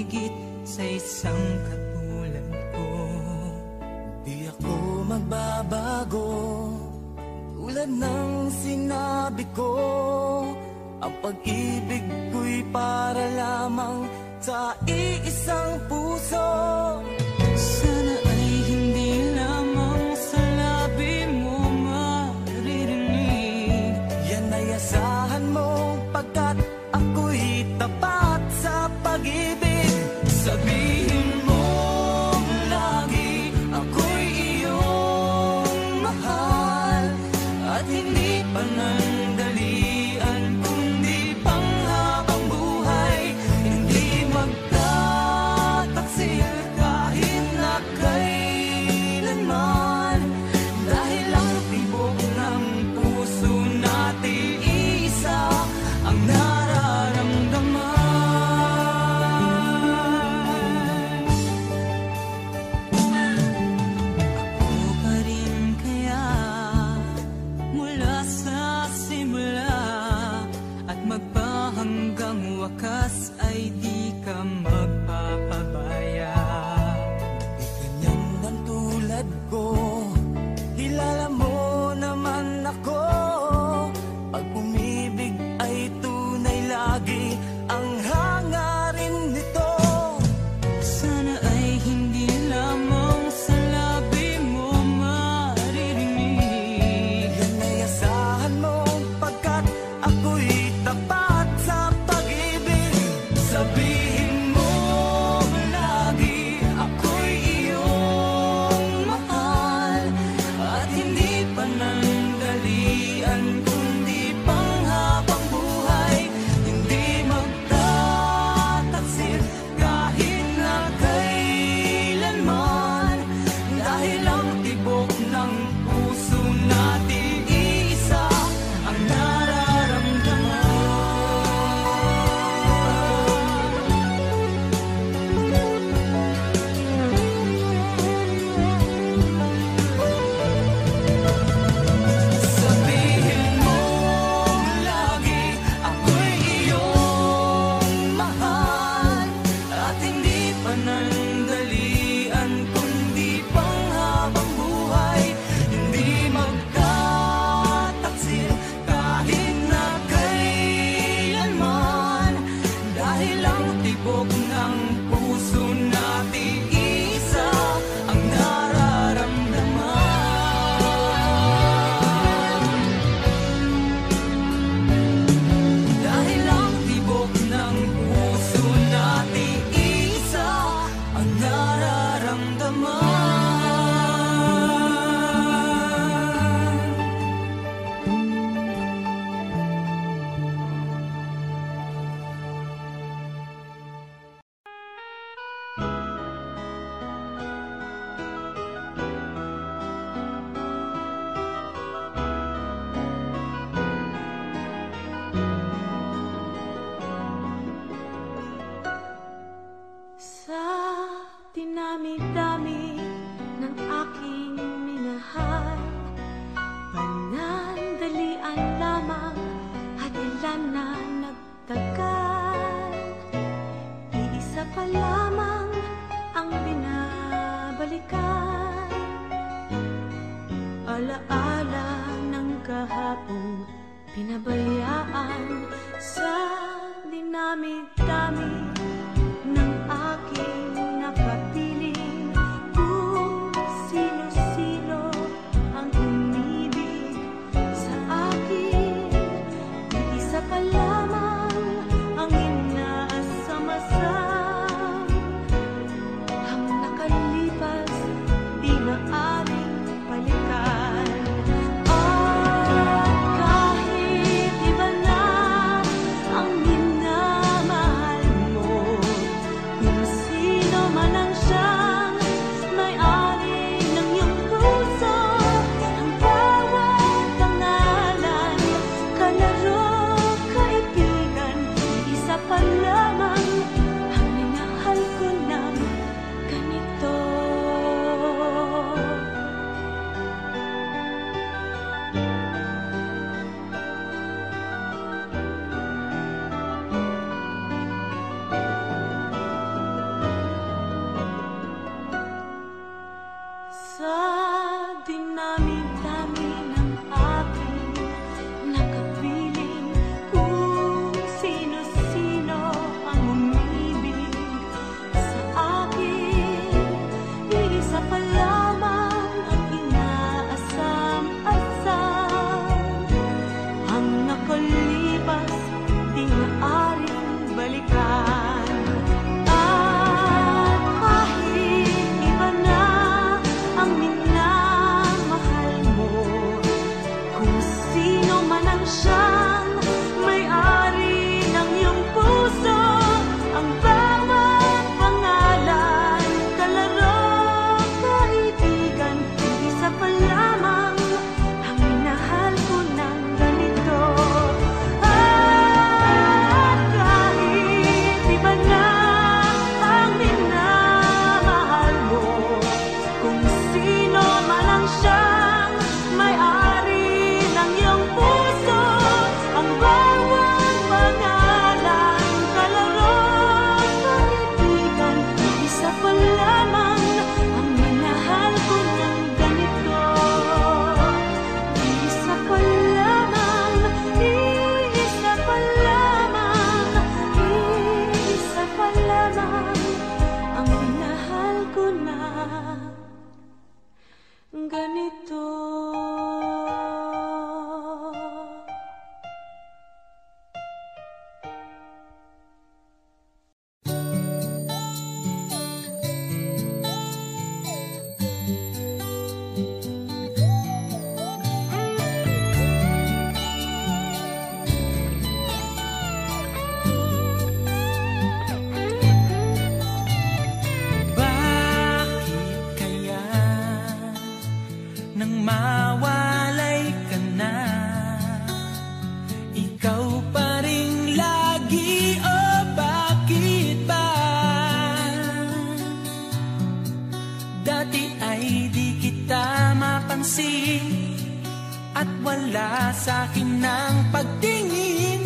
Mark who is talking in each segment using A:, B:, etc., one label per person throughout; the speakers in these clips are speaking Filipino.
A: higit sa isang katulad ko.
B: Di ako magbabago, tulad ng sinabi ko. Ang pag-ibig ko'y para lamang sa iisang puso.
A: Sana ay hindi lamang sa labi mo maririnig.
B: Yan ay asahan mo, pagkat ako'y tapat sa pag-ibig. Sabihin mo lagi, ako'y iyong mahal, at hindi panandalian kundi panghabang buhay. Hindi magtataksil kahit na kailanman, dahil ang tibok ng puso natin isa ang nararamdaman.
A: Ako pa rin kaya mula sa simula, at magpahanggang wakas ay di ka magpapabaya.
B: Di ganyan ang tulad ko, kilala mo naman ako. Pag umibig ay tunay lagi ang hangarin nito.
A: Sana ay hindi lamang sa labi mo maririnig.
B: Yan ay asahan mo, pagkat ako'y tapat sa pag-ibig. Sabihin mo lagi, ako'y iyong mahal, at hindi panandalian kundi panghabang buhay. Hindi magtataksil kahit na kailanman, dahil ang tibok ng puso natin isa ang nararamdaman. Sabihin mo lagi, ako'y iyong mahal, at hindi panandalian kundi panghabang buhay. Hindi magtataksil kahit na kailanman, dahil ang tibok ng puso natin isa ang nararamdaman. Dahil ang tibok ng puso natin isa ang nararamdaman. pinansin at wala sa'kin ng pagtingin.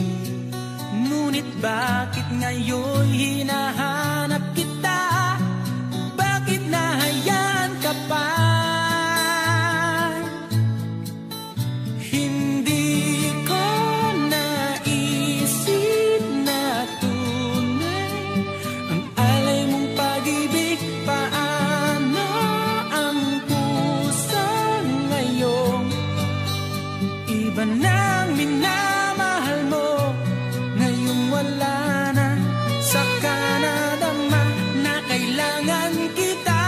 B: Ngunit bakit ngayon hinahanap kita? Bakit nahayaan ka pa? Hindi ko naisip na tunay ang alay mong pag-ibig. Paano ang puso ngayon? Iba nang minamahal mo, ngayong wala na. Saka nadama na kailangan kita.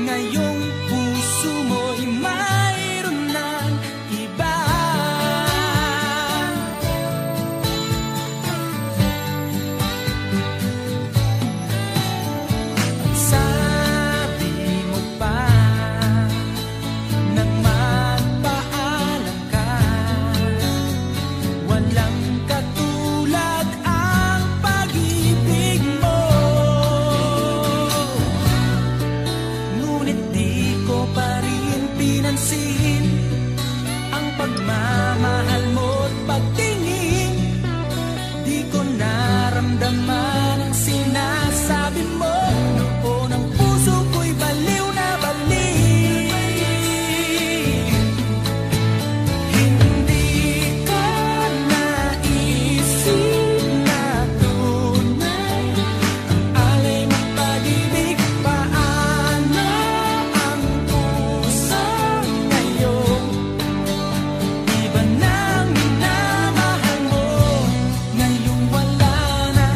B: Ngayong puso mo'y mayroon ng iba. Sabi mo pa nang magpaalam ka, walang katulad ang pag-ibig mo. Ngunit di ko pa rin pinansin ang pagmamahal mo't pagtingin. Di ko naramdaman ang sinasabi mo. Noon ang puso ko'y baliw na baliw. Hindi ko naisip na tunay ang alay mong pag-ibig. Paano ang puso ngayon? Iba nang minamahal mo, ngayong wala na.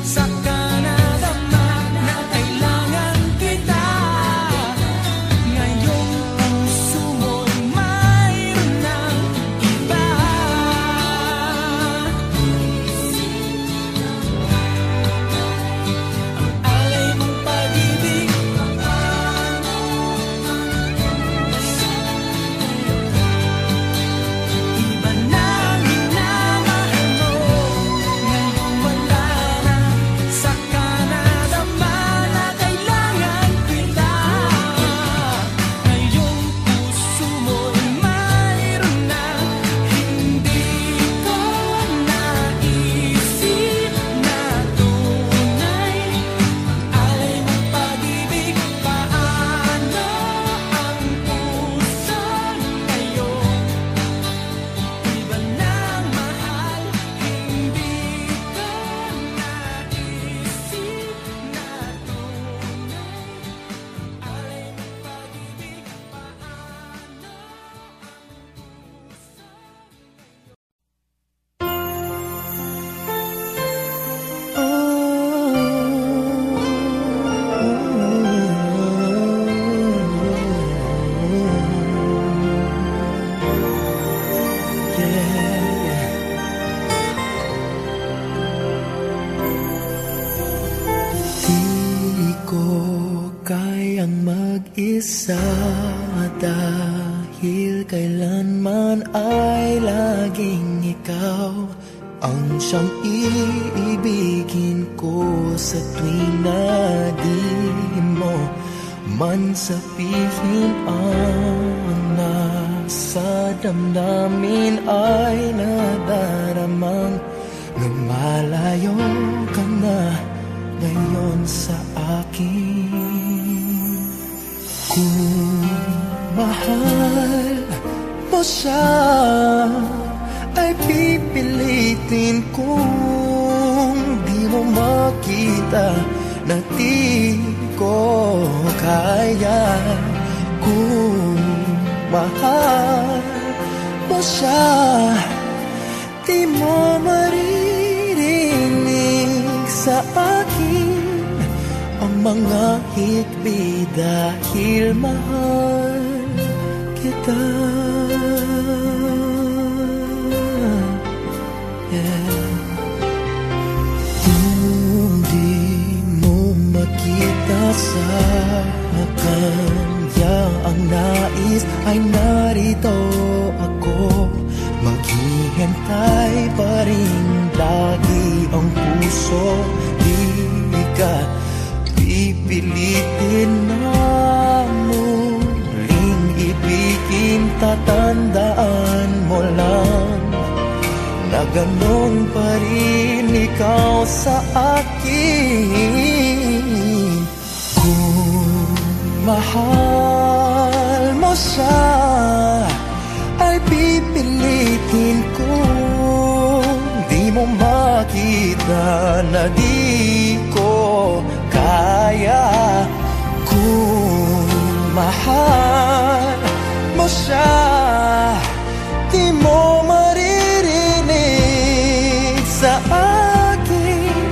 B: Saka nadama na kailangan kita. Ngayong puso mo'y mayroon ng iba. Ang alay mong pag-ibig. Iba nang minamahal mo, ngayong wala na. Saka nadama na kailangan kita. Ngayong puso mo'y mayroon na. Hindi ko naisip na tunay ang alay mong pag-ibig. Paano ang puso ngayon? Iba nang mahal, hindi ko naisip na tunay ang alay mong pag-ibig. Paano Di ko kayang mag-isa dahil kailanman ay laging ikaw ang siyang iibigin ko sa tuwing na di mo man sabihin. Ang nasa damdamin ay nadaramang lumalayo ka na ngayon sa akin. Kung mahal mo siya, ay pipilitin kung di mo makita na di ko kaya. Kung mahal mo siya, di mo maririnig sa akin ang mga hikbi dahil mahal kita. Kung di mo makita sa kanya ang nais, ay narito ako. Maghihintay pa rin lagi ang puso. Di ka pipilitin na muling ganon pa rin ikaw sa akin. Kung mahal mo siya, ay pipilitin ko. Di mo makita na di ko kaya. Kung mahal mo siya, di mo maririnig sa akin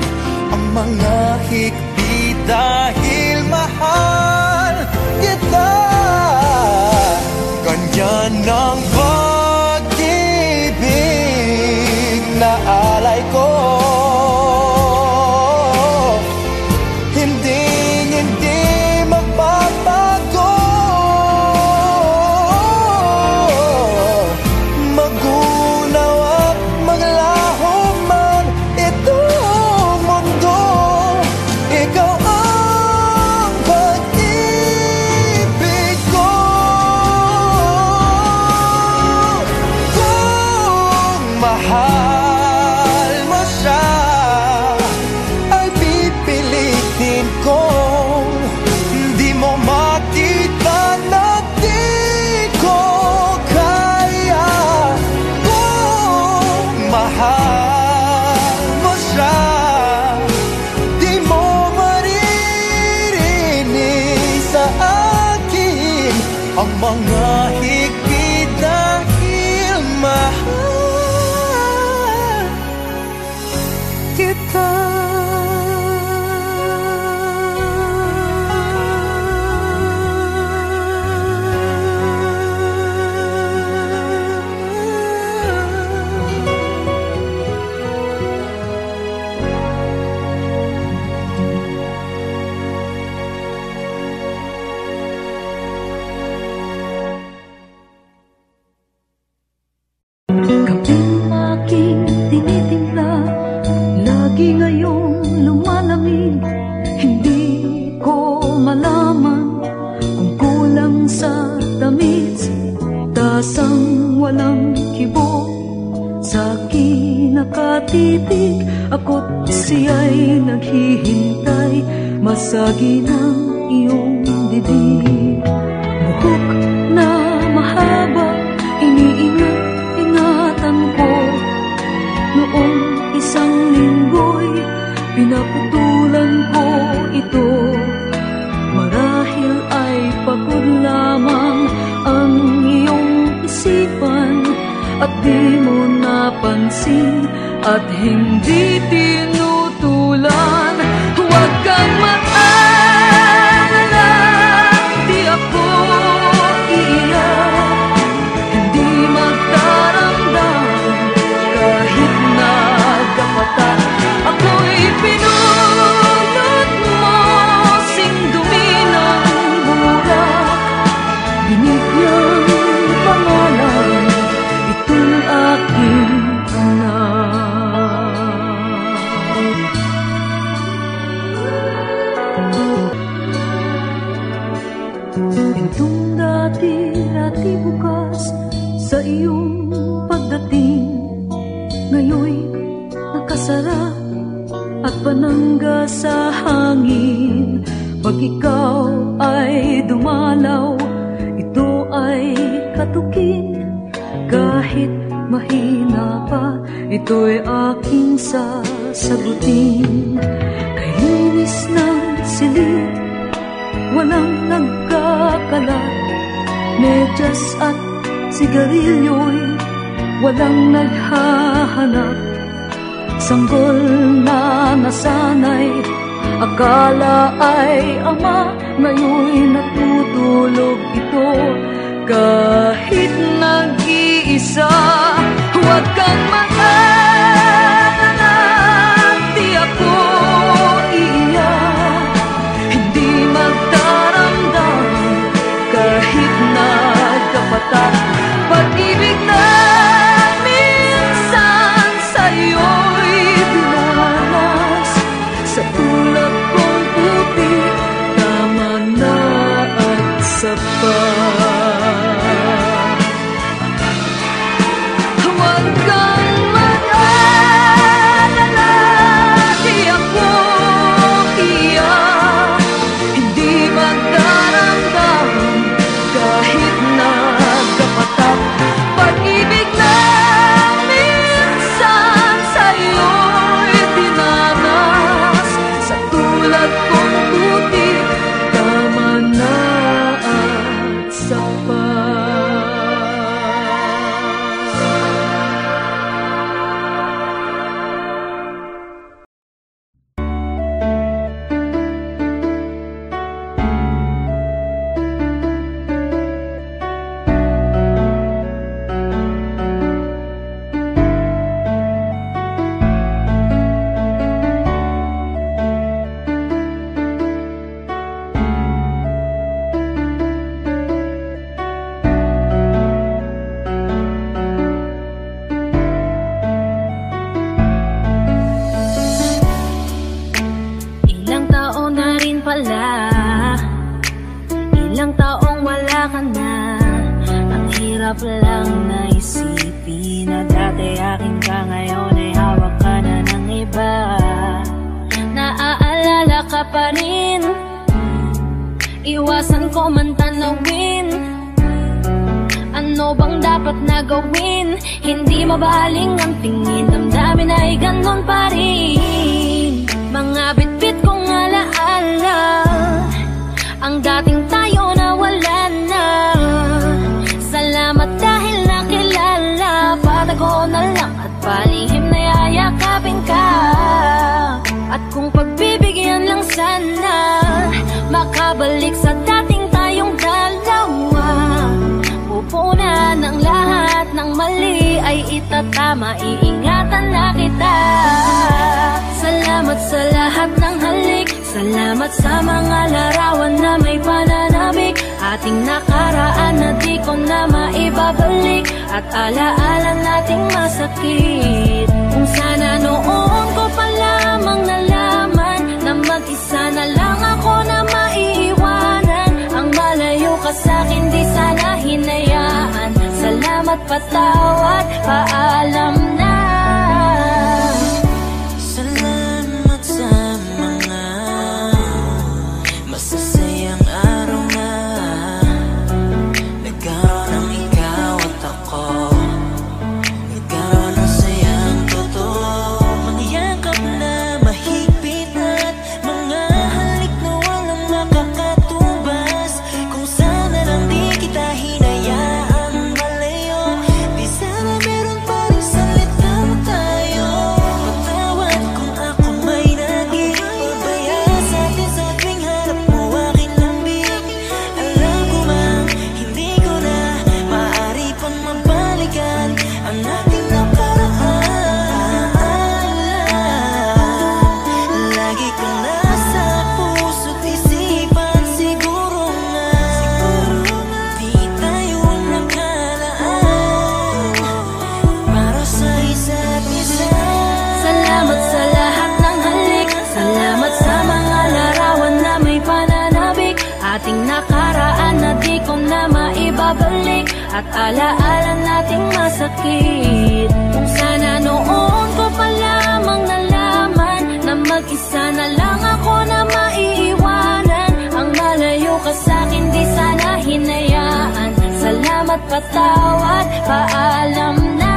B: ang mga higpit dahil mahal kita. Ganyan ang pag-ibig na alay ko. Hindi magbabago. Magunaw at maglaho man itong mundo, ikaw ang pag-ibig ko. Kung mahal mo siya, ay pipilitin kong di mo makita na di ko kaya. Kung mahal mo siya, di mo maririnig sa akin ang mga higpit dahil mahal kita.
A: Kaping aking tinitimpla, lagi ngayong lumalamig. Hindi ko malaman kung kulang sa tamis, tasang walang kibo sa akin nakatitig. Ako't siya'y naghihintay, masagi ng iyong bibig. Buhok na mahaba, iniingat-ingatan ko. Noong isang linggo'y pinaputulan ko ito. Marahil ay pagod lamang ang iyong isipan, at di mo napansin at hindi tinutulan. Huwag kang mag-alala, di ako iiyak. Hindi magdaramdam kahit nagkapatan. Ako'y pinulot mo, sing dumi ng burak. Binigyang pangalan, ito'y aking anak. Itong dati bukas sa iyong pagdating, ngayon'y nakasara at panangga sa hangin. Pag ikaw ay dumalaw, ito ay katukin. Kahit mahina pa, ito'y aking sasagutin. Kainis ng silid, walang nagkakalat. Medyas at sigarilyo'y walang naghahanap. Sanggol na nasanay, akala ay ama, ngayon'y natutulog ito kahit nag-iisa. Huwag kang mag-alala, di ako iiyak. Hindi magdaramdam kahit nagkapatan. Pag-ibig na minsan sa'yo'y binalas, sa tulad kong puti, tama na at sapat. Huwag kang pala, ilang taong wala ka na. Ang hirap lang na isipin na dati akin ka, ngayon ay hawak ka na ng iba. Naaalala ka pa rin, iwasan ko man tanawin. Ano bang dapat na gawin? Hindi mabaling ang tingin, damdamin ay ganon pa rin. Mga bitbit kong alaala, ang dating tayo na wala na. Salamat dahil nakilala, patago na lang at palihim na yayakapin ka. At kung pagbibigyan lang sana, makabalik sa dating tayong dalawa. Pupunan ng lahat ng mali ay itatama, iingatan na kita. Salamat sa lahat ng halik, salamat sa mga larawan na may pananabik. Ating nakaraan na di ko na maibabalik, at alaala nating masakit. Kung sana noon ko pa lamang nalaman na mag-isa na lang ako na maiiwanan. Ang malayo ka sa'kin di sana hinayaan. Salamat, patawad, paalam na.
B: Salamat sa mga masasayang araw na nagkaroon ng ikaw at ako. Nagkaroon ng sayang totoo, mga yakap na mahigpit at mga halik na walang makakatubas. Kung sana lang di kita hinayaan malayo, di sana meron pa rin salita mo tayo. Patawad kung ako may naging pabaya sa atin sa tuwing harap mo aking lambing. Alam ko mang hindi ko na maaari pang mabalikan ang ating nakaraan. Lagi kang nasa puso't isipan, siguro nga di tayo nakalaan para sa isa't isa.
A: Salamat sa lahat ng halik, salamat sa mga larawan na may pananabik. Ating nakaraan na di ko na maibabalik, at alaala nating masakit. Kung sana noon ko pa lamang nalaman na mag-isa na lang ako na maiiwanan. Ang malayo ka sa'kin di sana hinayaan. Salamat, patawad, paalam na.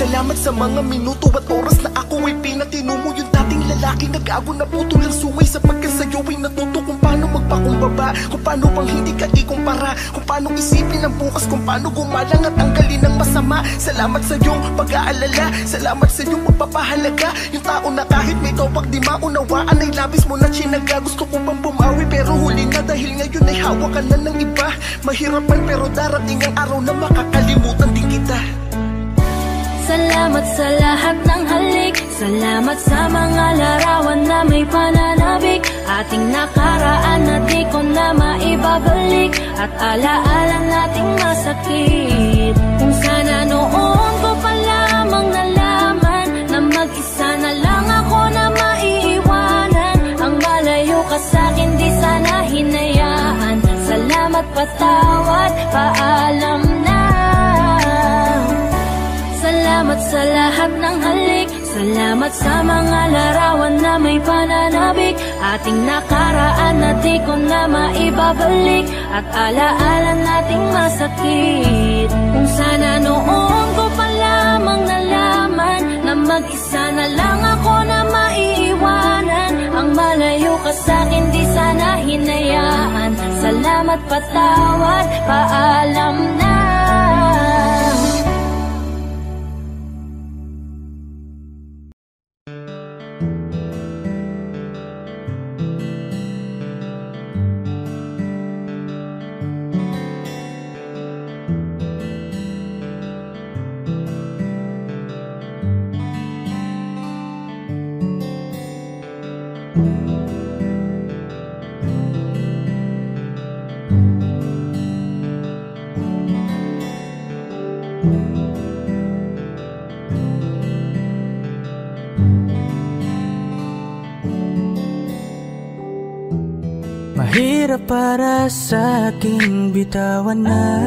C: Salamat sa mga minuto at oras na ako ay pinatino mo. Yung dating lalaki nag-ago na putol ang sungay, sapagkat sa'yo ay natuto kung paano magpakumbaba, kung paano bang hindi ka ikumpara, kung paano isipin ang bukas, kung paano gumalang at tanggalin ang masama. Salamat sa iyong pag-aalala, salamat sa iyong pagpapahalaga. Yung tao na kahit may topak di maunawaan ay labis mo na chinaga. Gusto ko pang bumawi pero huli na, dahil ngayon ay hawakan na ng iba. Mahirapan pero darating ang araw na makakalimutan din kita.
A: Salamat sa lahat ng halik, salamat sa mga larawan na may pananabik. Ating nakaraan na di ko na maibabalik, at alaala nating masakit. Kung sana noon ko pa lamang nalaman na mag-isa na lang ako na maiiwanan. Ang malayo ka sa'kin di sana hinayaan. Salamat, patawad, paalam na. Salamat sa lahat ng halik, salamat sa mga larawan na may pananabik. Ating nakaraan na di ko na maibabalik, at alaala nating masakit. Kung sana noon ko pa lamang nalaman na mag-isa na lang ako na maiiwanan. Ang malayo ka sa'kin di sana hinayaan. Salamat, patawad, paalam na.
D: Mahirap para sa aking bitawan na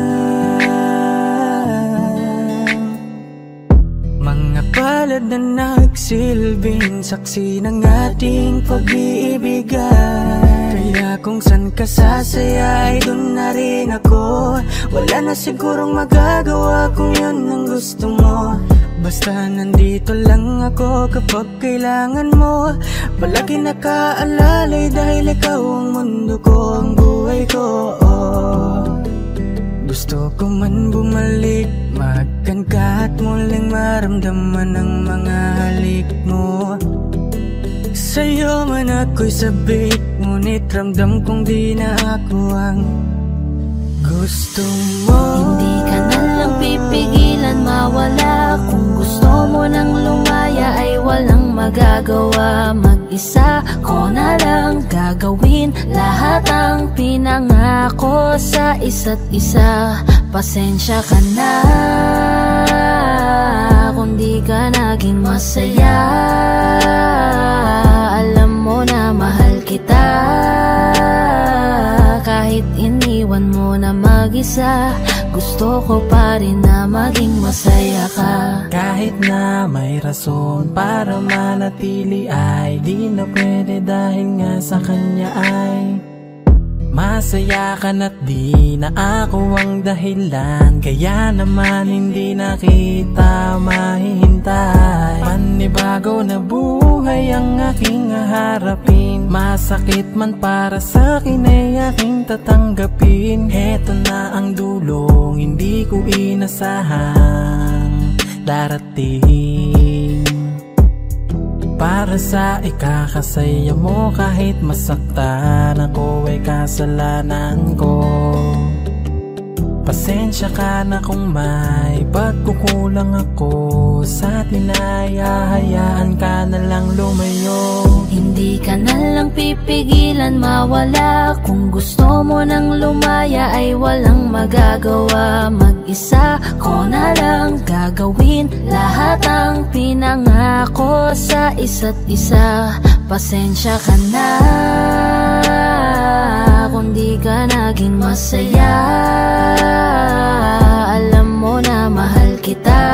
D: mga palad na nagsilbing saksi ng ating pag-iibigan. Kaya kung san ka sasaya ay dun na rin ako. Wala na sigurong magagawa kung yun ang gusto mo. Basta nandito lang ako kapag kailangan mo. Palagi nakaalalay dahil ikaw ang mundo ko, ang buhay ko. Gusto ko man bumalik, makan ka at muling maramdaman ang mga halik mo. Sa'yo man ako'y sabik, ngunit ramdam kong di na ako ang gusto mo.
A: Hindi ka na lang pipigilan mawala. Kung gusto mo nang lumaya ay walang magagawa. Mag-isa ko na lang gagawin lahat ang pinangako sa isa't isa. Pasensya ka na kung di ka naging masaya. Alam mo na mahal kita. Kahit iniwan mo na mag-isa, gusto ko pa rin na maging masaya ka.
D: Kahit na may rason para manatili ay di na pwede dahil nga sa kanya ay masaya ka na't di na ako ang dahilan. Kaya naman hindi na kita mahihintay. Panibago na buhay ang aking haharapin. Masakit man para sa'kin ay aking tatanggapin. Heto na ang dulong hindi ko inasahang darating. Para sa ikakasaya mo kahit masaktan ako ay kasalanan ko. Pasensya ka na kung may pagkukulang ako sa atin ay hahayaan ka na lang lumayo.
A: Hindi ka na lang pipigilan mawala. Kung gusto mo nang lumaya ay walang magagawa. Mag-isa ko na lang gagawin lahat ang pinangako sa isa't isa. Pasensya ka na kung di ka naging masaya. Alam mo na mahal kita.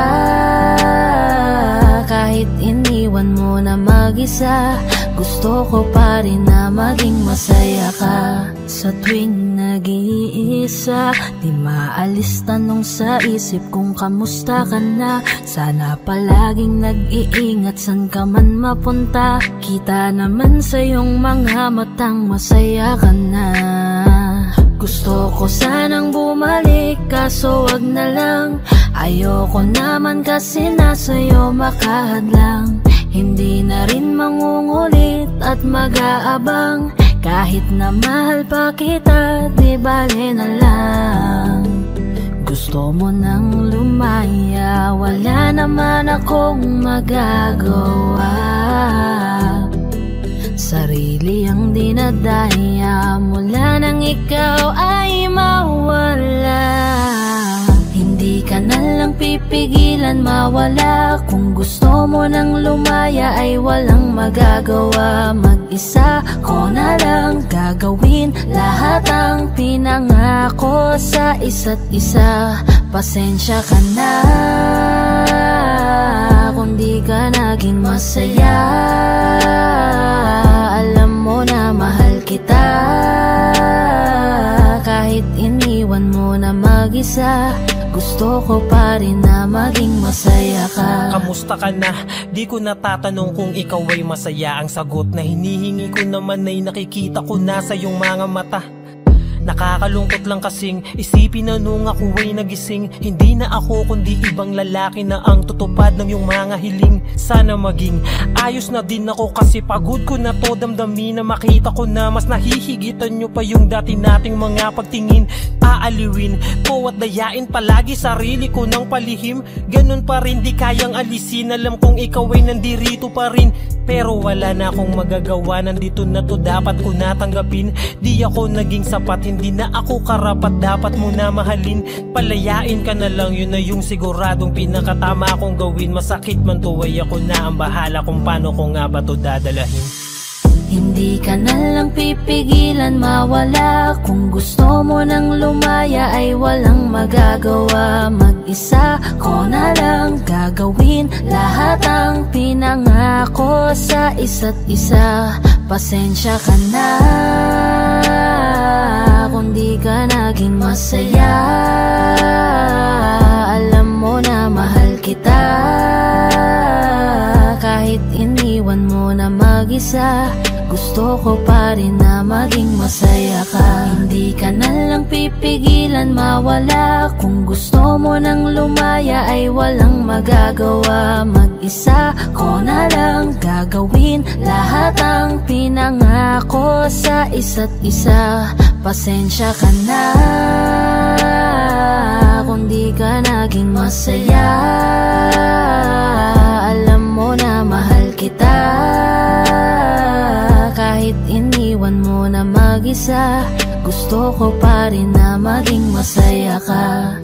A: Kahit iniwan mo na mag-isa, gusto ko pa rin na maging masaya ka. Sa tuwing nag-iisa, di maalis tanong sa isip kung kamusta ka na. Sana palaging nag-iingat san ka man mapunta. Kita naman sa iyong mga matang masaya ka na. Gusto ko sanang bumalik kaso wag na lang. Ayoko naman kasi nasa'yo makahadlang. Hindi na rin mangungulit at mag-aabang. Kahit na mahal pa kita, di bale na lang. Gusto mo nang lumaya, wala naman akong magagawa. Sarili ang dinadaya mula nang ikaw ay mawala. Hindi ka na lang pipigilan mawala. Kung gusto mo nang lumaya ay walang magagawa. Mag-isa ko na lang gagawin lahat ang pinangako sa isa't isa. Pasensya ka na kung di ka naging masaya. Alam mo na mahal kita. Kahit iniwan mo na mag-isa, gusto ko pa rin na maging masaya ka.
E: Kamusta ka na? Di ko natatanong kung ikaw ay masaya. Ang sagot na hinihingi ko naman ay nakikita ko na sa iyong mga mata. Nakakalungkot lang kasing isipin na nung ako ay nagising, hindi na ako kundi ibang lalaki na ang tutupad ng iyong mga hiling. Sana maging ayos na din ako kasi pagod ko na to damdamin na makita ko na mas nahihigitan nyo pa yung dati nating mga pagtingin. Aaliwin ko at dayain palagi sarili ko ng palihim. Ganun pa rin di kayang alisin. Alam kong ikaw ay nandirito pa rin, pero wala na akong magagawa. Nandito na to, dapat ko natanggapin. Di ako naging sapat, hindi na ako karapat, dapat mo na mahalin. Palayain ka na lang, yun na yung siguradong pinakatama kong gawin. Masakit man to ay ako na ang bahala kung paano ko nga ba to dadalahin.
A: Hindi Hindi ka na lang pipigilan mawala. Kung gusto mo nang lumaya ay walang magagawa. Mag-isa ko na lang gagawin lahat ang pinangako sa isa't isa. Pasensya ka na kung di ka naging masaya. Alam mo na mahal kita, kahit iniwan mo na mag-isa. Gusto ko pa rin na maging masaya ka. Hindi ka na lang pipigilan mawala. Kung gusto mo nang lumaya ay walang magagawa. Mag-isa ko na lang gagawin lahat ang pinangako sa isa't isa. Pasensya ka na kung di ka naging masaya. Alam mo na mahal kita, kahit iniwan mo na mag-isa. Gusto ko pa rin na maging masaya ka.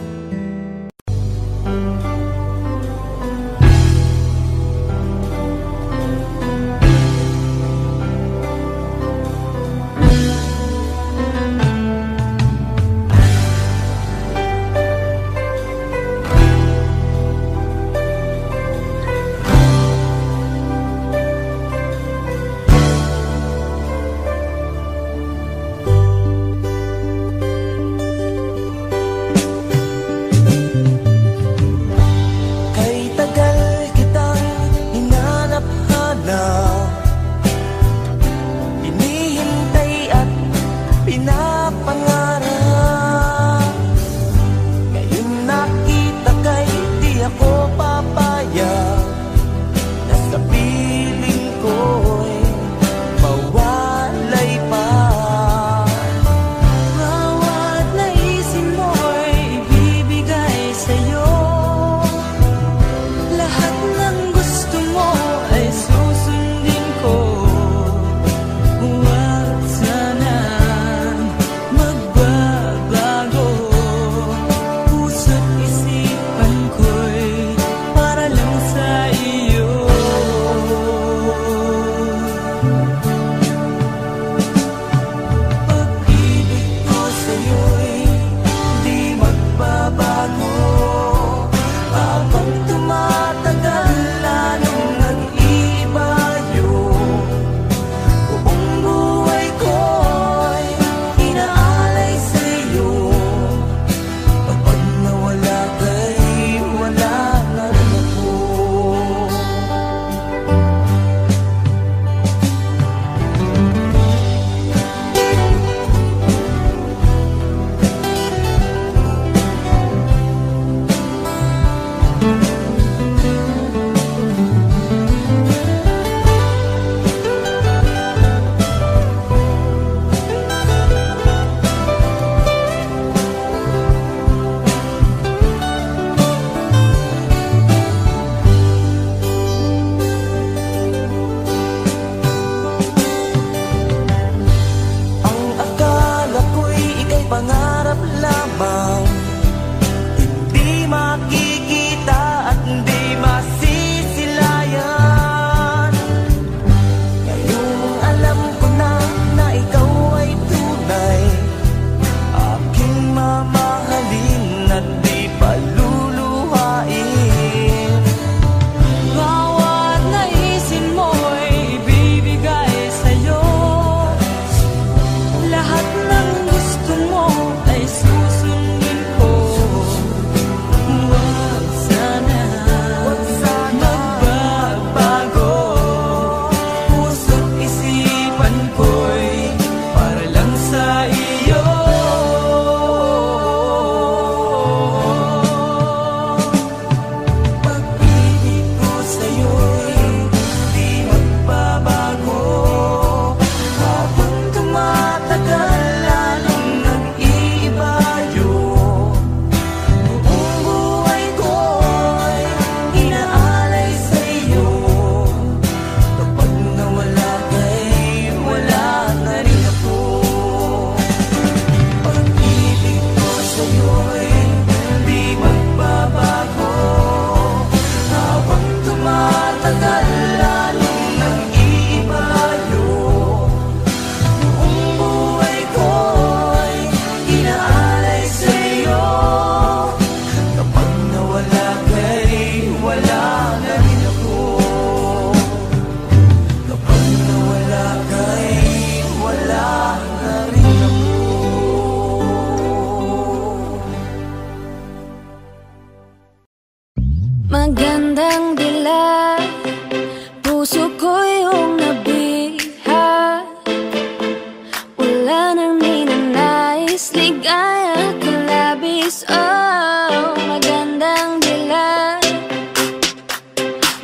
A: ligaya ka labis, oh, magandang dilag.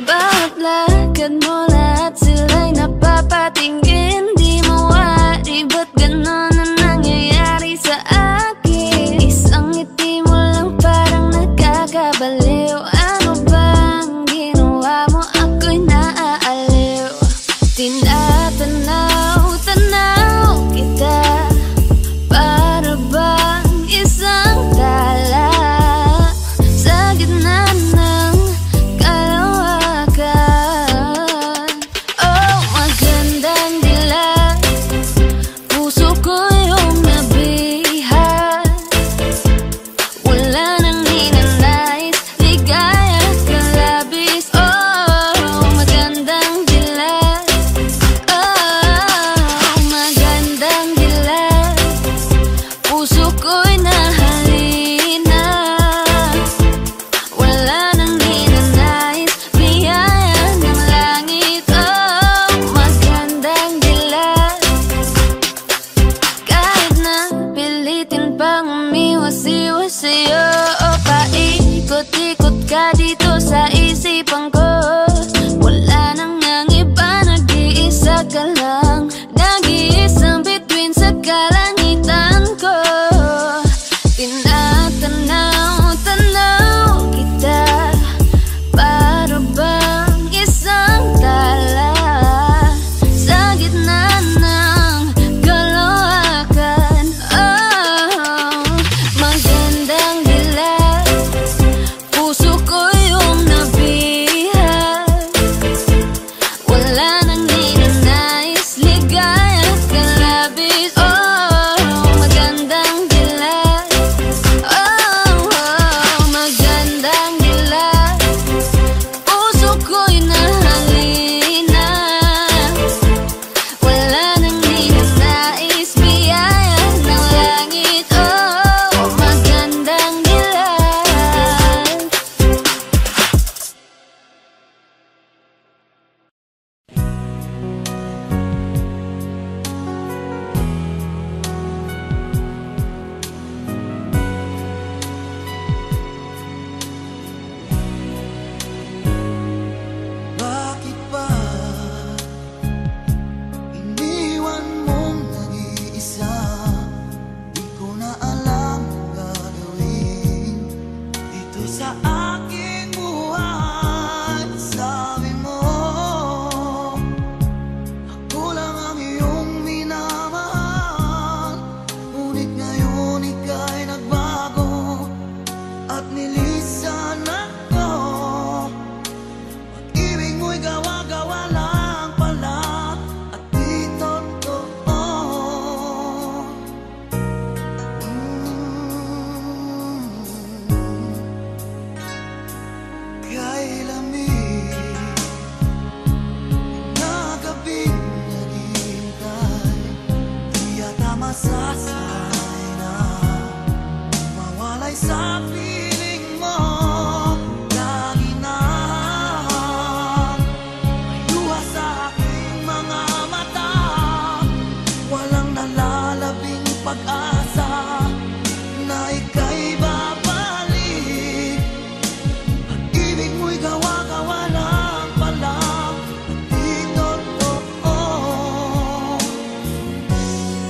A: Bawat lakad mo lahat sila'y napapatingin. Di mawari, ba't ganon ang nangyayari sa akin? Isang ngiti mo lang parang nakakabaliw. Ano bang ginawa mo? Ako'y naaaliw. Tinatanaw-tanaw kita, para bang isang tala sa gitna ng kalawakan. Oh, magandang dilag, puso ko yung nabihag. Wala nang ninanais, ligaya ka labis. Oh, magandang dilag. Oh, magandang dilag, puso ko'y nahalina. Wala nang ninanais, biyaya ng langit. Oh, magandang dilag. Kahit na pilitin pang umiwas-iwas sa'yo, oh, paikot-ikot ka dito sa isipan ko. Wala nang ang iba, nag-iisa ka lang, nag-iisang bituin sa kalangitan ko. Tinatanaw-tanaw kita, para bang isang tala sa gitna ng kalawakan. Oh, magandang dilag, puso ko yung nabihag. Wala nang ninanais, ligaya ka labis. Oh, magandang dilag. Oh, magandang dilag, puso ko'y nahalina. Wala nang ninanais, biyaya ng langit. Oh, magandang dilag.
B: Bakit ba iniwan mong nag-iisa? Di ko na alam ang gagawin dito sa aking buhay. Sabi mo, ako lang ang iyong minamahal. Ngunit ngayon ika'y nagbago at nilisan ako. Ibig mo'y gawa-gawa lang pala at di totoo. Kay lamig na gabing naghihintay, di yata masasanay na mawalay sa piling mo. Lagi na may luha sa aking mga mata, walang nalalabing pag-asa na ika'y babalik. Pag-ibig mo'y gawa-gawa lang pala at di totoo.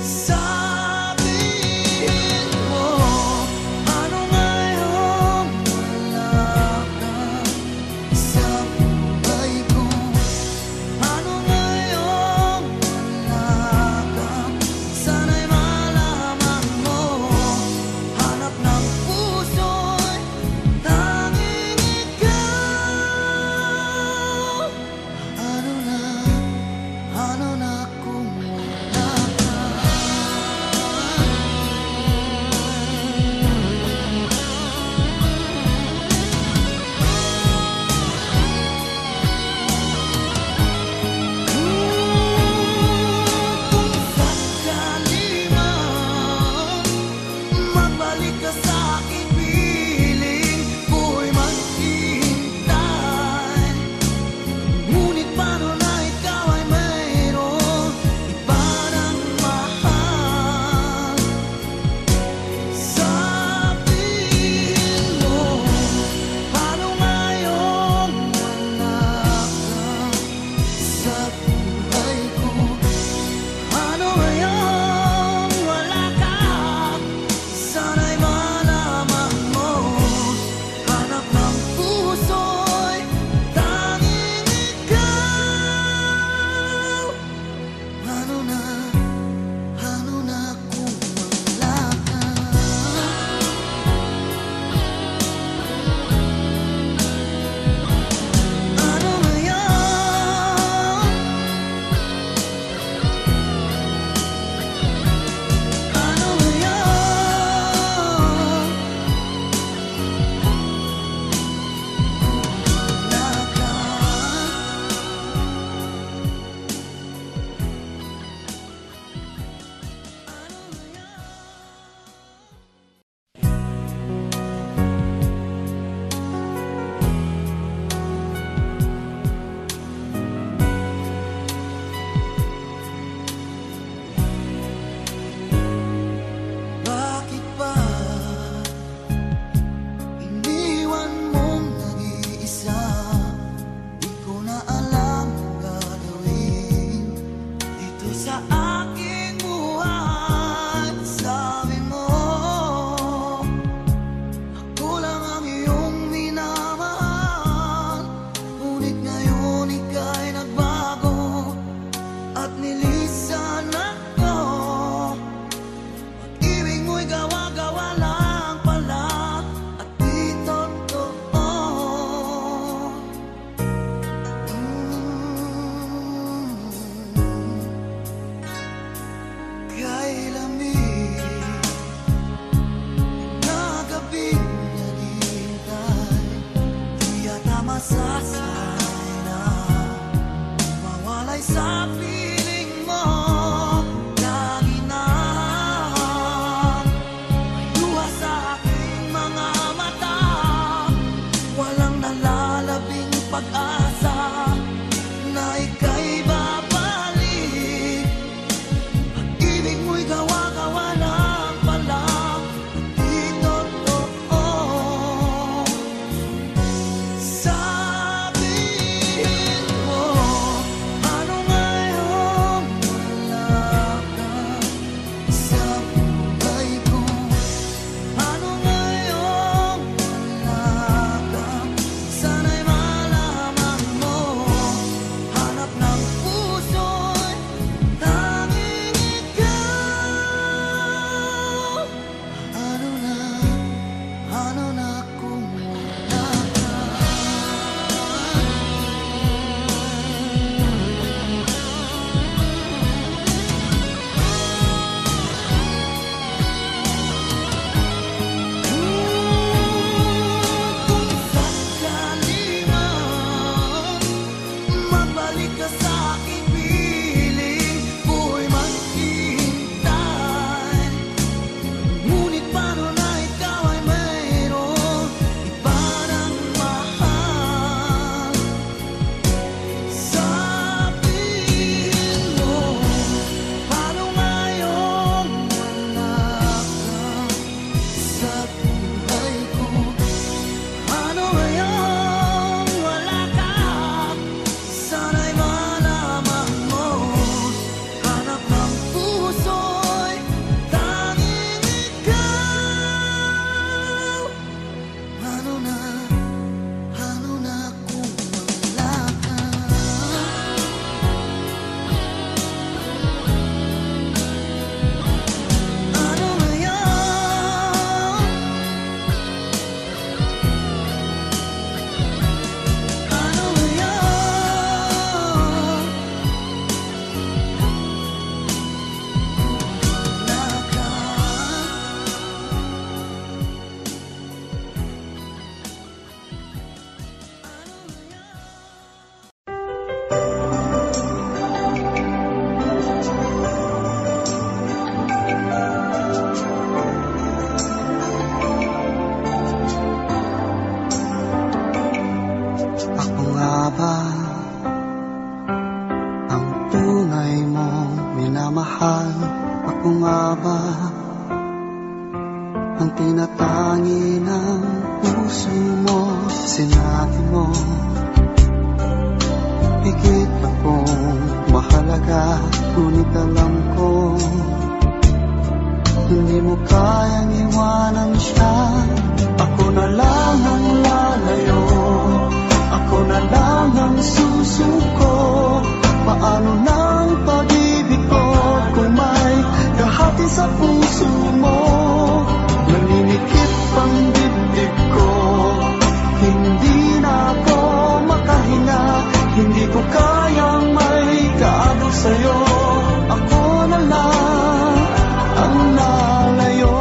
B: Sa
F: aking buhay. Sabi mo, ako lang ang iyong minamahal. Ngunit ngayon ika'y nagbago at nilisan ako. Pag-ibig mo'y gawa-gawa lang pala at di totoo. Kay lamig na gabing naghihintay, di yata masasay na mawalay sa piling mo. Lagi na may luha sa aking mga mata, walang nalalabing pag-asa na ika'y babalik. Pag-ibig mo'y gawa-gawa lang pala, di totoo. Sabihin mo, ano ngayon wala ka sa buhay ko? Ano ngayon wala ka? Sana'y malaman mo, hanap ng puso'y tanging ikaw. Ano na kung wala ka? Kung sakali man magbalik ka sa aking piling, buhay maghihintay. Ngunit paano na ikaw ay mayroon iba ng mahal? Sabihin mo, paano ngayon wala ka sa buhay ko? Ano ngayon wala ka? Sana'y malaman mo, hanap ng puso'y tanging ikaw. Ano na kung wala ka? Ano ngayon? Ano ngayon? Wala ka. Ako nga ba ang tunay mong minamahal? Ako nga ba ang tinatangi ng puso mo? Sinabi mo, higit akong mahalaga. Ngunit alam ko, hindi mo kayang iwanan siya. Ako na lang ang lalayo, ako na lang ang susuko. Paano ng pag-ibig ko kung may kahati sa puso mo? Naninikip ang dibdib ko, hindi na ako makahinga. Hindi ko kayang may kaagaw sa'yo. Ako na lang ang lalayo.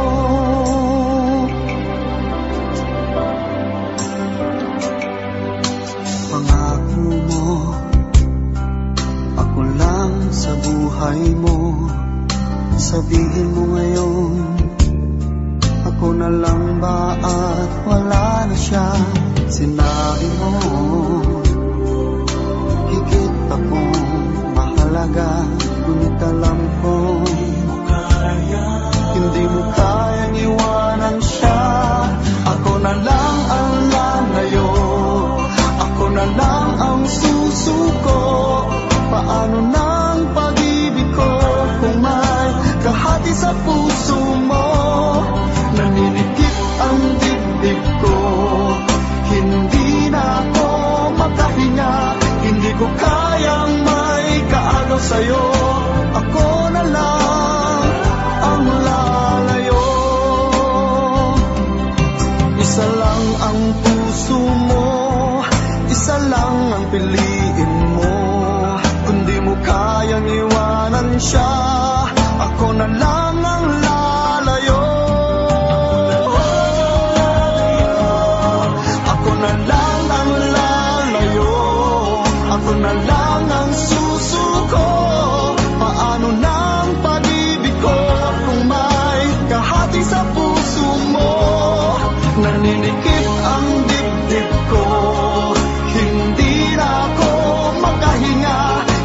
F: Pangako mo, ako lang sa buhay mo. Sabihin mo ngayon, ako na lang ba at wala na siya? Sinabi mo, higit akong mahalaga. Ngunit alam ko, hindi mo kayang iwanan siya. Ako na lang ang lalayo, ako na lang ang susuko. Paano ng pag-ibig ko kahati sa puso mo. Naninikip ang dibdib ko, hindi na ako makahinga. Hindi ko kayang may kaagaw sa'yo. Ako na lang ang lalayo. Isa lang ang puso mo, isa lang ang piliin mo. Kung di mo kayang iwanan siya, ako na lang ang lalayo. Ako na lang ang lalayo. Ako na lang ang susuko. Paano na ang pag-ibig ko kung may kahati sa puso mo? Naninikip ang dibdib ko, hindi na ako makahinga.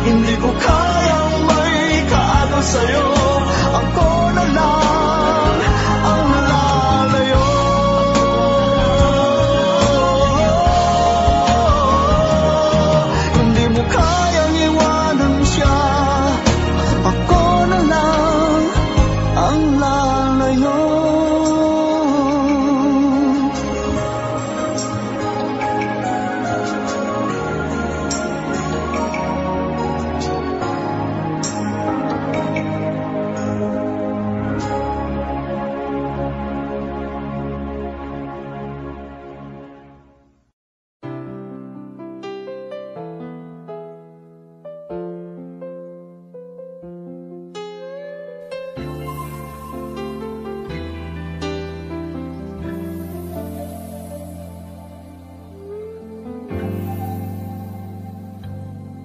F: Hindi ko kayang may kaagaw sa'yo. Ako na lang ang lalayo. Hindi mo kayang iwanan siya, ako na lang ang lalayo.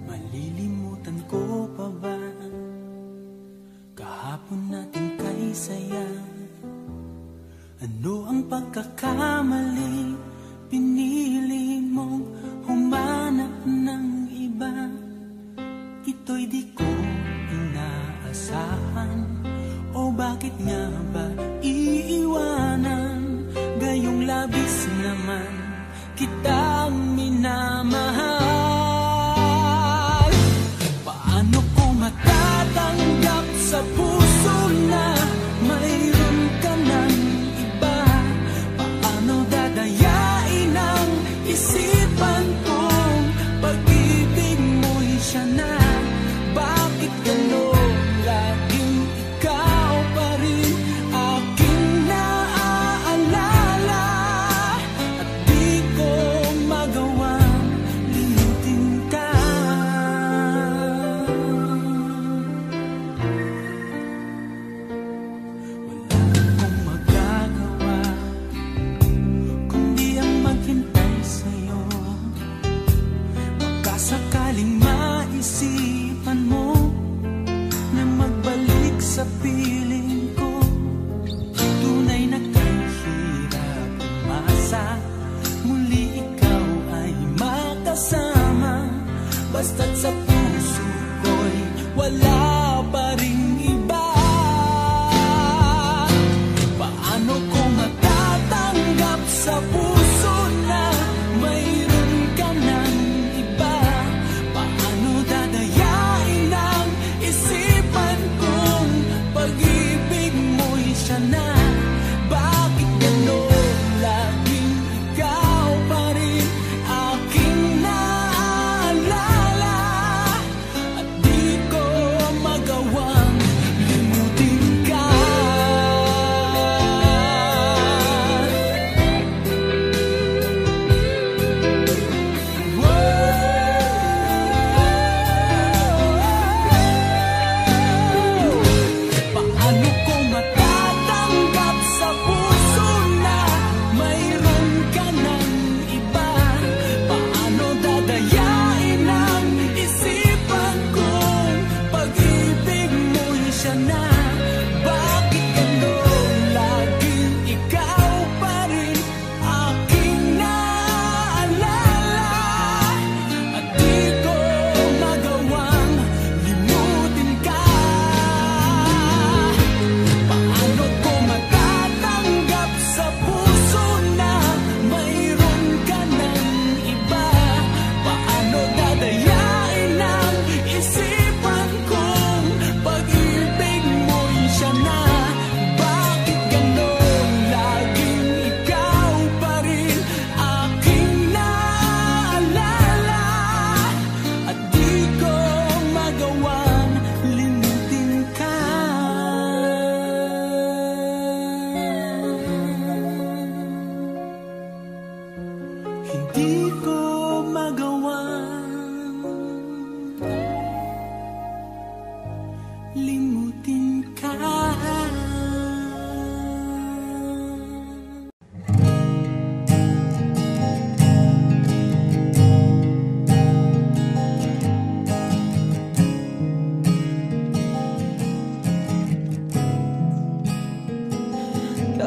B: Malilimutan ko pa ba kahapon natin kay saya? Ano ang pagkakamali? Pinili mong humanap ng iba. Ito'y di ko inaasahan. O bakit nga ba iiwanan? Gayong labis naman kitang minamahal. Paano ko matatanggap sa puso na mayroon ka ng iba? Paano dadayain ang isipan kong pag-ibig mo'y siya na? Bakit gano'n laging ikaw pa rin aking naaalala? At di ko magawang limutin ka. Wala akong magagawa kundi ang maghintay sa'yo. Baka sakaling maisipan mo na magbalik sa piling ko. Tunay na kahirap umasa, muli ikaw ay makasama. Basta't sa puso ko'y wala pa ring iba. Paano ko matatanggap sa puso na mayroon ka ng iba? Paano dadayain ang isipan kong pag-ibig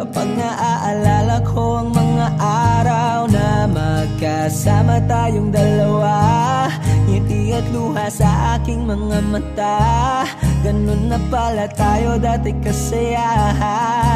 G: Kapag naaalala ko ang mga araw na magkasama tayong dalawa, ngiti at luha sa aking mga mata. Ganun na pala tayo dati kasaya.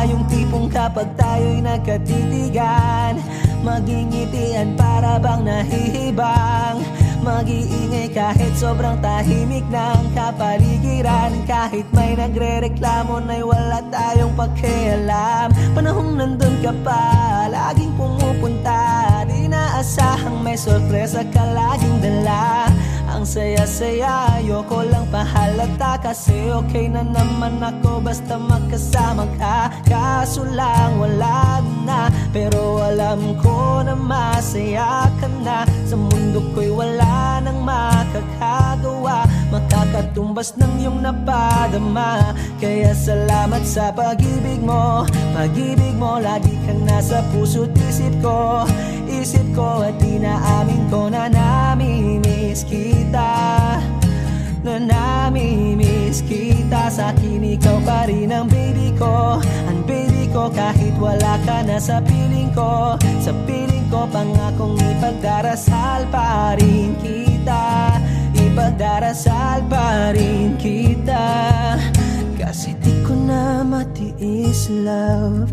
G: Yung tipong kapag tayo'y nagkatitigan, magingitian para bang nahihibang. Mag-iingay kahit sobrang tahimik ng kapaligiran. Kahit may nagre-reklamo na'y wala tayong pakialam. Panahong nandun ka pa, laging pumupunta. Di naasahang may sorpresa ka laging dala. Ang saya-saya, ayoko lang pahalata. Kasi okay na naman ako basta magkasama ka. Kaso lang wala na, pero alam ko na masaya ka na. Sa mundo ko'y wala nang makakagawa, makakatumbas ng iyong napadama. Kaya salamat sa pag-ibig mo. Pag-ibig mo, lagi kang nasa puso't isip ko. Isip ko at inaamin ko na namimiss kita. Na namimiss kita. Sa akin ikaw pa rin ang baby ko. Ang baby ko kahit wala ka na sa piling ko. Sa piling ko pangakong ipagdarasal pa rin kita. Ipagdarasal pa rin kita. Kasi di ko na matiis love.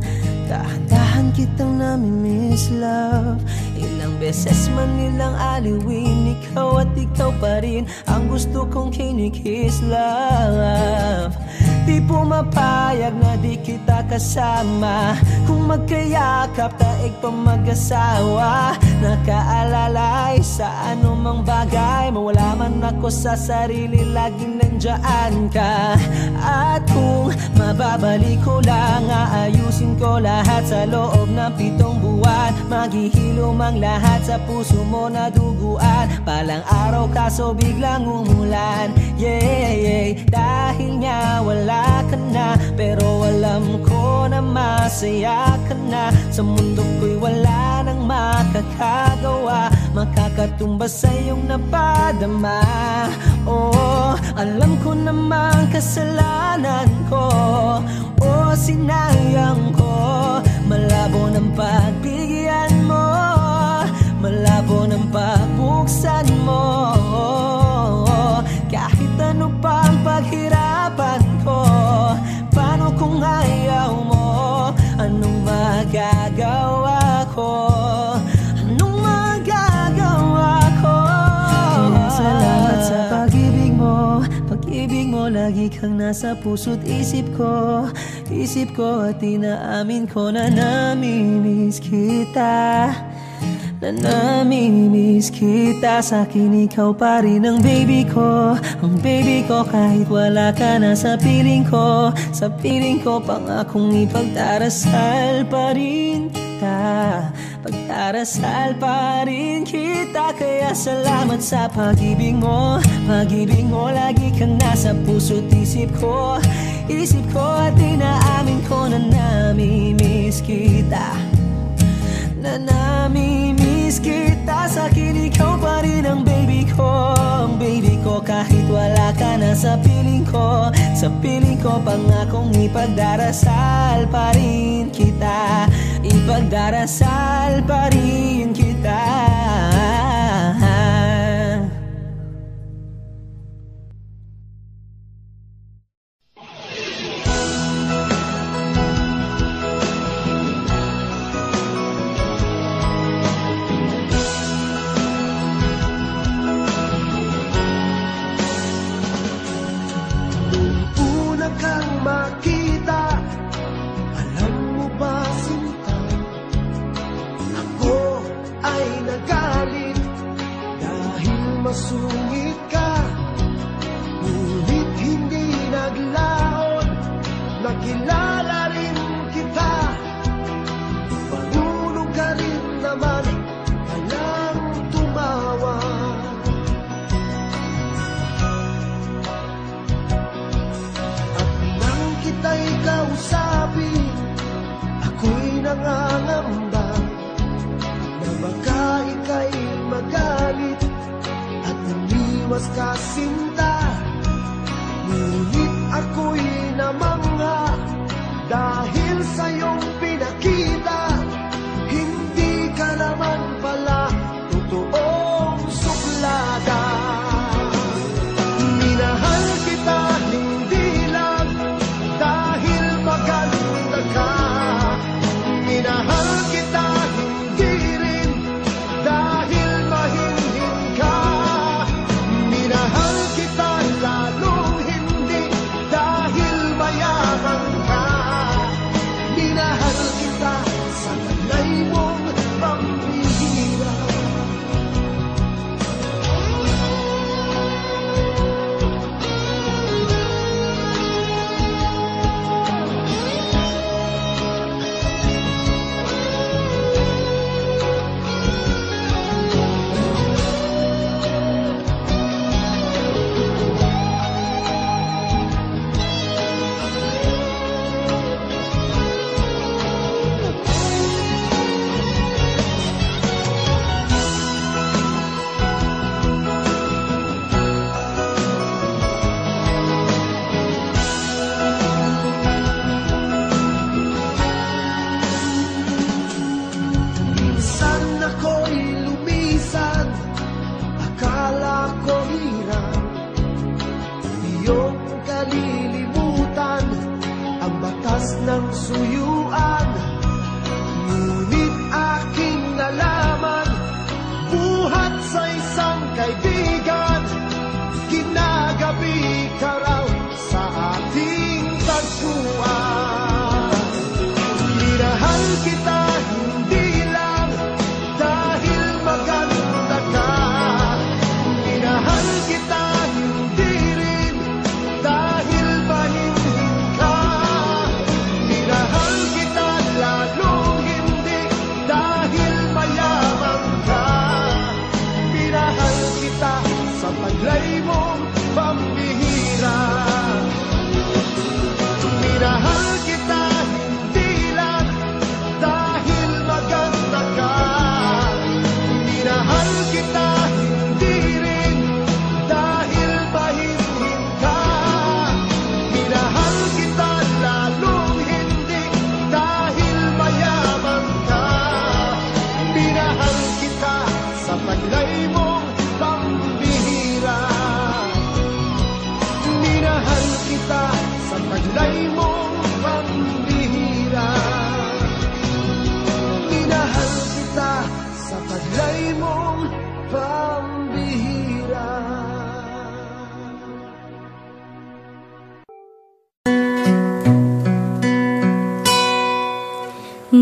G: Dahan-dahan kitang namimiss love. Ilang beses man nilang aliwin, ikaw at ikaw pa rin ang gusto kong kinikiss love. Di pumapayag na di kita kasama. Kung magkayakap taig pa mag-asawa. Nakaalalay sa anumang bagay, mawala man ako sa sarili, laging nandiyan ka. At kung mababalik ko lang, aayusin ko lahat sa loob ng 7 buwan. Maghihilom ang lahat sa puso mo na duguan. Palang araw kaso biglang umulan. Yeah, dahil nga wala ka na, pero alam ko na masaya ka na. Sa mundo ko'y wala nang makakagawa, makakatumbas sa iyong napadama. Oh, alam ko namang kasalanan ko. Oh, sinayang ko. Malabo ng pagbigyan mo, malabo ng pagbuksan mo. Kahit ano pang paghirapan ko, paano kung ayaw mo? Anong magagawa ko? Anong magagawa ko? Kaya salamat sa pag-ibig mo. Pag-ibig mo, lagi kang nasa puso't isip ko. Isip ko at inaamin ko na namimiss kita. Na namimiss kita. Sa'kin ikaw pa rin ang baby ko. Ang baby ko kahit wala ka na sa piling ko. Sa piling ko pangakong ipagdarasal pa rin kita. Pagdarasal pa rin kita. Kaya salamat sa pag-ibig mo. Pag-ibig mo, lagi kang nasa puso't isip ko. Isip ko at inaamin ko na namimiss kita. Na namimiss kita. Sa'kin ikaw pa rin ang baby ko. Ang baby ko kahit wala ka na sa piling ko. Sa piling ko pangakong ipagdarasal pa rin kita. Ipagdarasal pa rin kita.
C: Makita, alam mo ba sinta, ako ay nagalit dahil masungit ka. Ngunit hindi naglaon, nakilala rin kita. Marunong ka rin naman, walang tumawa. Kita'y kausapin, ako'y nangangamba na baka ika'y magalit at umiwas ka sinta. Ngunit ako'y namangha dahil sa iyong pinag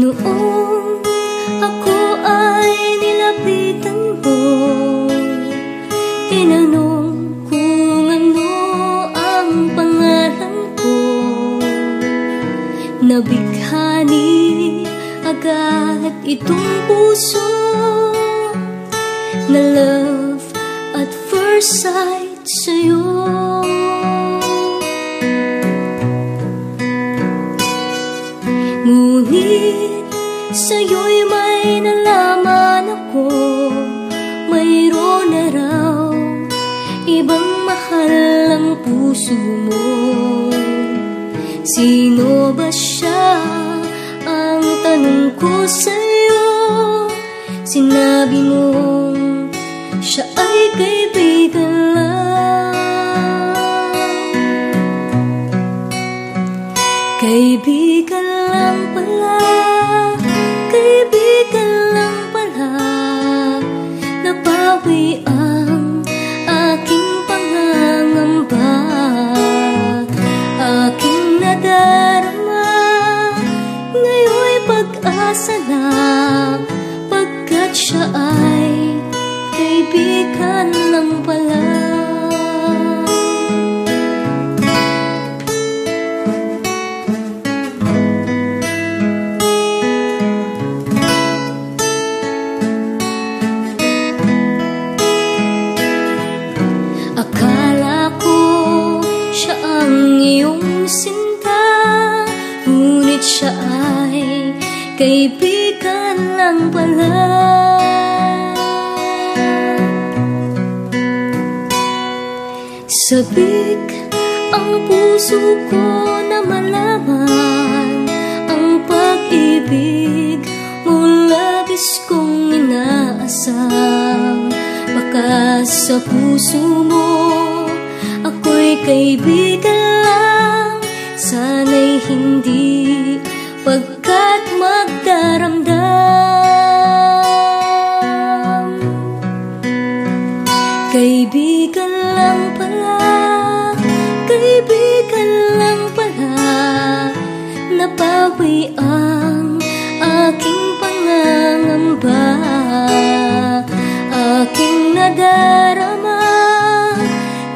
A: Noong ako ay nilapitan mo, tinanong kung ano ang pangalan ko. Nabighani agad itong puso na love at first sight sa'yo. Ngunit sa'yo'y may nalaman ako, mayroon na raw ibang mahal ang puso mo. Sino ba siya? Ang tanong ko sa'yo. Sinabi mo siya ay kaibigan lang. Kaibigan lang pala, kaibigan lang pala. Nabawi ang aking pangangamba, aking nadarama. Ngayon'y pag-asa na, pagkat siya ay kaibigan lang pala. Akala ko siya ang iyong sinta, ngunit siya ay kaibigan lang pala. Sabik ang puso ko na malaman ang pag-ibig mo, labis kong inaasam. Baka sa puso mo ako'y kaibigan lang, sana'y hindi, pagkat magdaramdam. Kaibigan lang pala, kaibigan lang pala. Nabawi ang aking pangangamba, aking nadarama.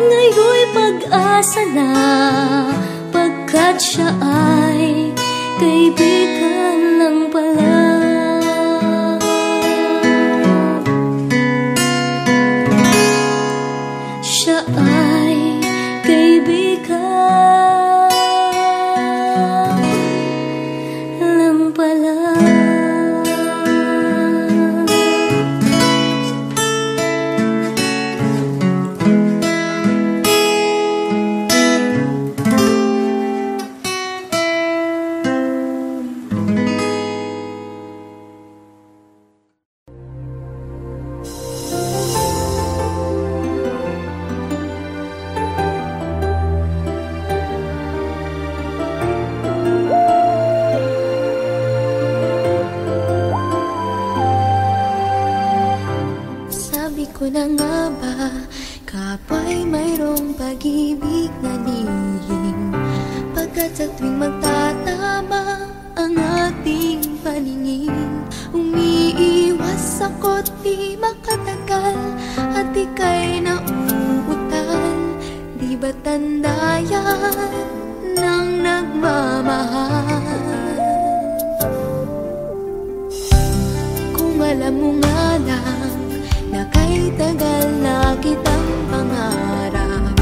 A: Ngayon'y pag-asa na, pagkat siya ay kaibigan lang pala. Siya ay kaibigan lang pala.
H: Ko na nga ba, kapa'y mayroong pag-ibig na lihim, pagkat sa tuwing magtatama ang ating paningin, umiiwas ako't di makatagal, at ika'y nauutal. Di ba tanda yan ng nagmamahal? Kung alam mo nga lang na kay tagal na kitang pangarap,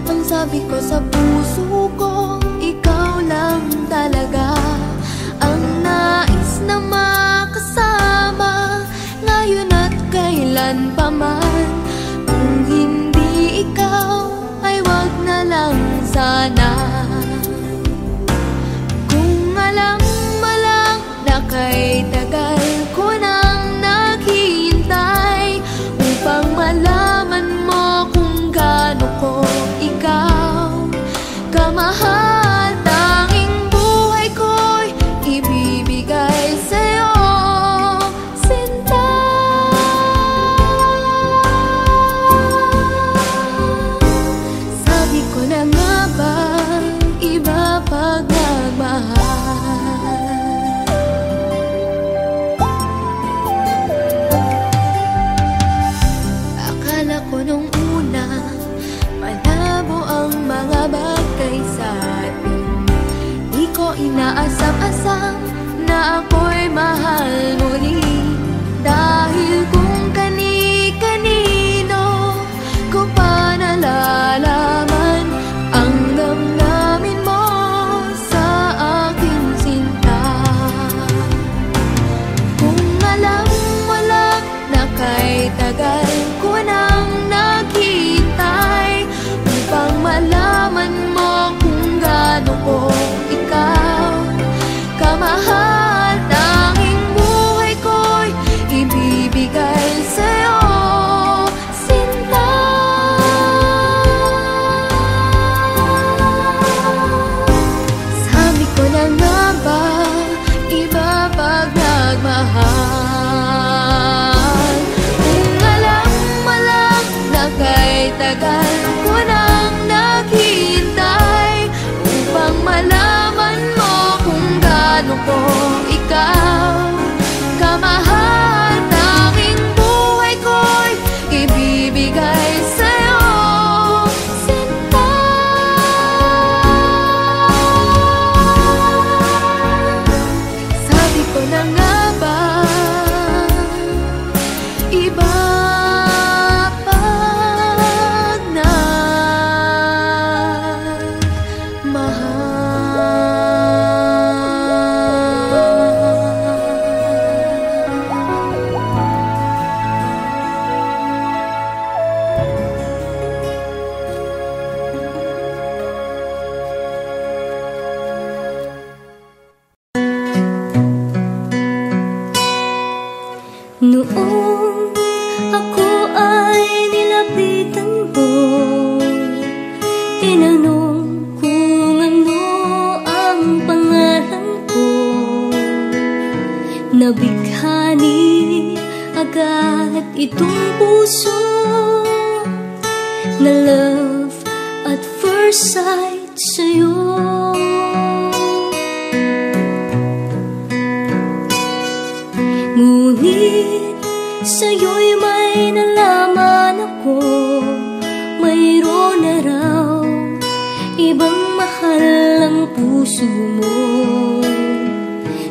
H: ang sabi ko sa puso ko, ikaw lang talaga ang nais na makasama, ngayon at kailan pa man. Kung hindi ikaw, ay wag na lang sana. inaasam-asam na ako'y mahal muli. Dahil kung kani-kanino ko pa nalalaman ang damdamin mo sa aking sinta. Kung alam mo lang na kay tagal ko nang naghihintay upang malaman mo kung gaano ko ikaw kamahal, tanging buhay ko'y ibibigay sa'yo, sinta. Sabi ko na nga ba, iba pag nagmahal. Kung alam mo lang na kay tagal ko nang naghihintay upang malaman mo kung gaano ko ikaw kamahal, tanging buhay ko'y ibibigay sa'yo, sinta. Sabi ko na nga ba, iba pag
A: noong ako ay nilapitan mo, tinanong kung ano ang pangalan ko. Nabighani agad itong puso na love at first sight sa'yo. Ngunit sa'yo'y may nalaman ako, mayroon na raw ibang mahal ang puso mo.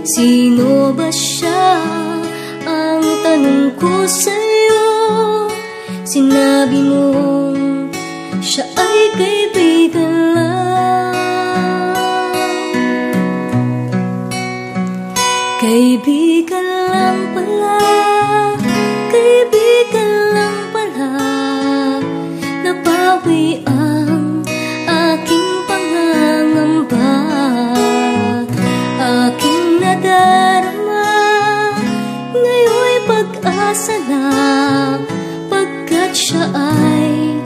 A: Sino ba siya? Ang tanong ko sa'yo. Sinabi mo siya ay kaibigan lang. Kaibigan lang pala, kaibigan lang pala. Napawi ang aking pangangamba, aking nadarama. Ngayon'y pag-asa na, pagkat siya ay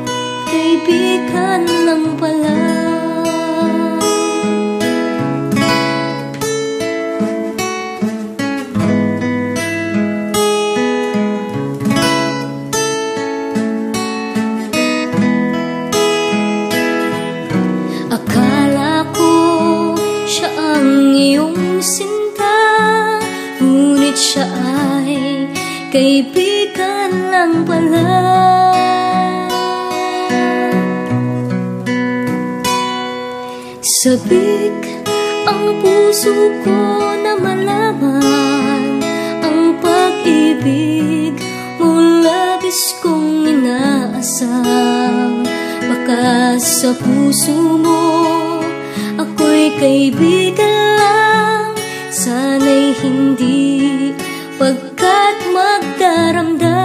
A: kaibigan lang pala. Akala ko siya ang iyong sinta, ngunit siya ay kaibigan lang pala. Sabik ang puso ko na malaman ang pag-ibig mo, labis kong inaasam. Baka sa puso mo ako'y kaibigan lang, sana'y hindi, pagkat magdaramdam.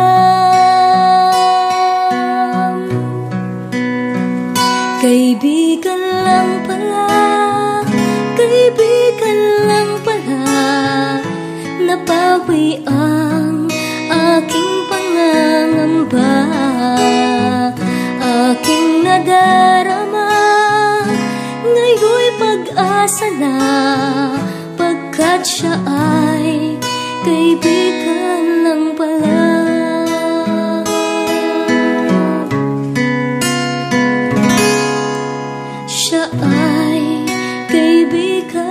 A: Kaibigan lang pala, kaibigan lang pala. Napawi ang aking pangangamba, aking nadarama. Ngayon'y pag-asa na, pagkat siya ay kaibigan lang pala. Siya ay kaibigan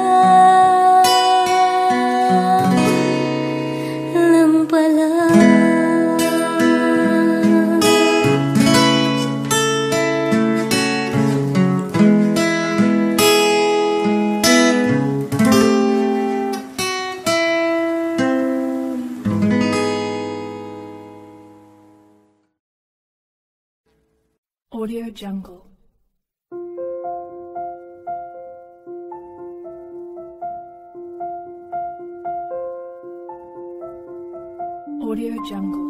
A: lang pala.
I: Audio Jungle. Audio Jungle.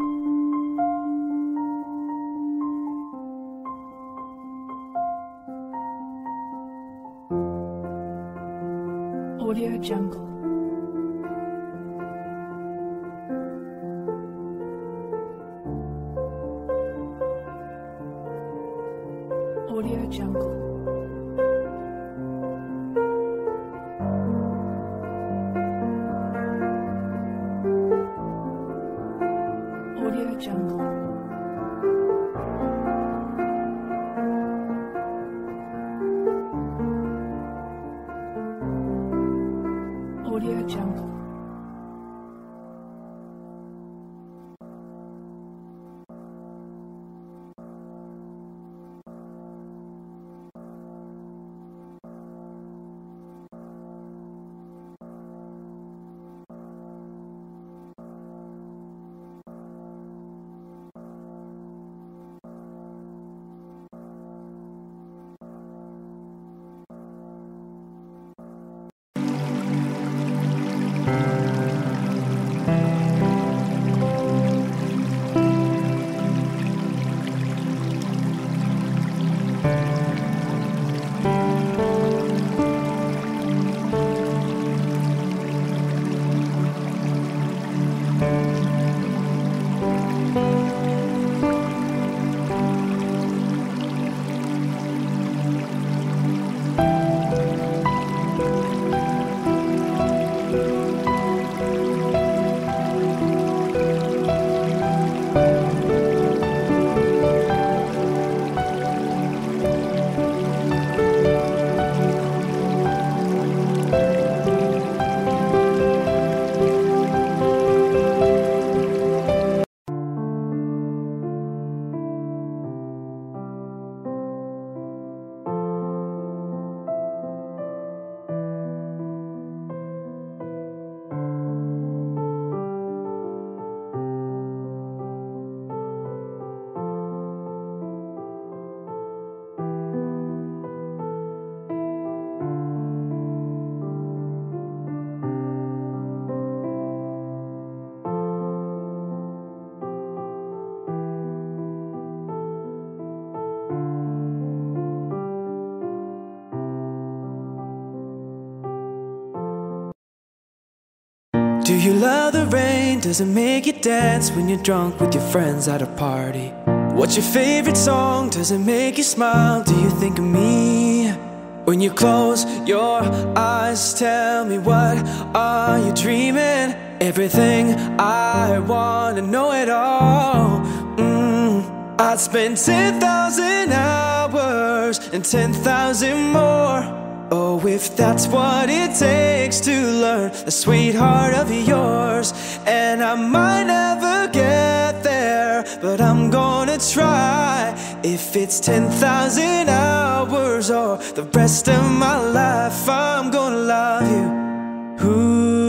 I: Audio Jungle. Audio Jungle. Audio Jungle. Audio Jungle.
G: Do you love the rain? Does it make you dance when you're drunk with your friends at a party? What's your favorite song? Does it make you smile? Do you think of me? When you close your eyes, tell me, what are you dreaming? Everything I wanna know it all. I'd spend 10,000 hours and 10,000 more. Oh, if that's what it takes to learn the sweetheart of yours. And I might never get there, but I'm gonna try. If it's 10,000 hours or the rest of my life, I'm gonna love you. Ooh.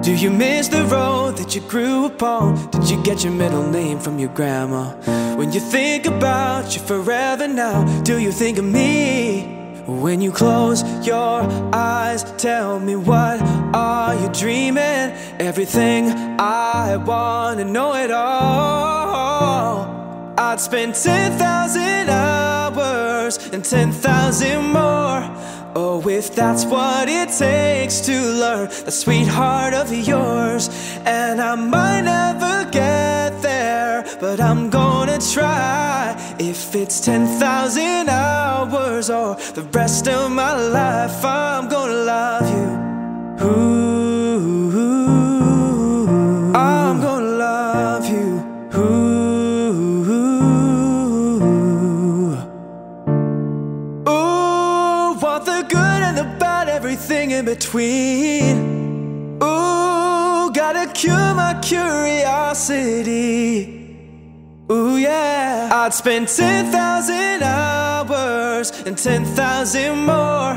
G: Do you miss the road that you grew up on? Did you get your middle name from your grandma? When you think about you forever now, do you think of me? When you close your eyes, tell me, what are you dreaming? Everything I wanna know it all. I'd spend 10,000 hours and 10,000 more. Oh, if that's what it takes to learn the sweetheart of yours. And I might never get there, but I'm gonna try. If it's 10,000 hours or the rest of my life, I'm gonna love you. Ooh, I'm gonna love you. Ooh, want the good and the bad, everything in between. Ooh, gotta cure my curiosity. Ooh, yeah. I'd spend 10,000 hours and 10,000 more.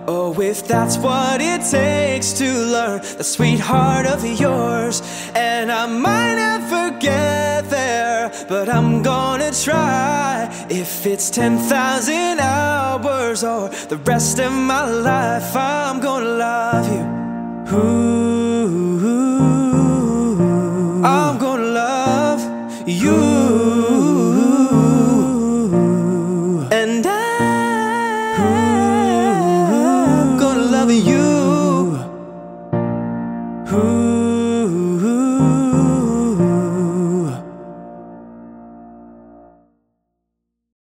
G: Oh, if that's what it takes to learn the sweetheart of yours. And I might never get there,
J: care, but I'm gonna try. If it's 10,000 hours or the rest of my life, I'm gonna love you. Ooh.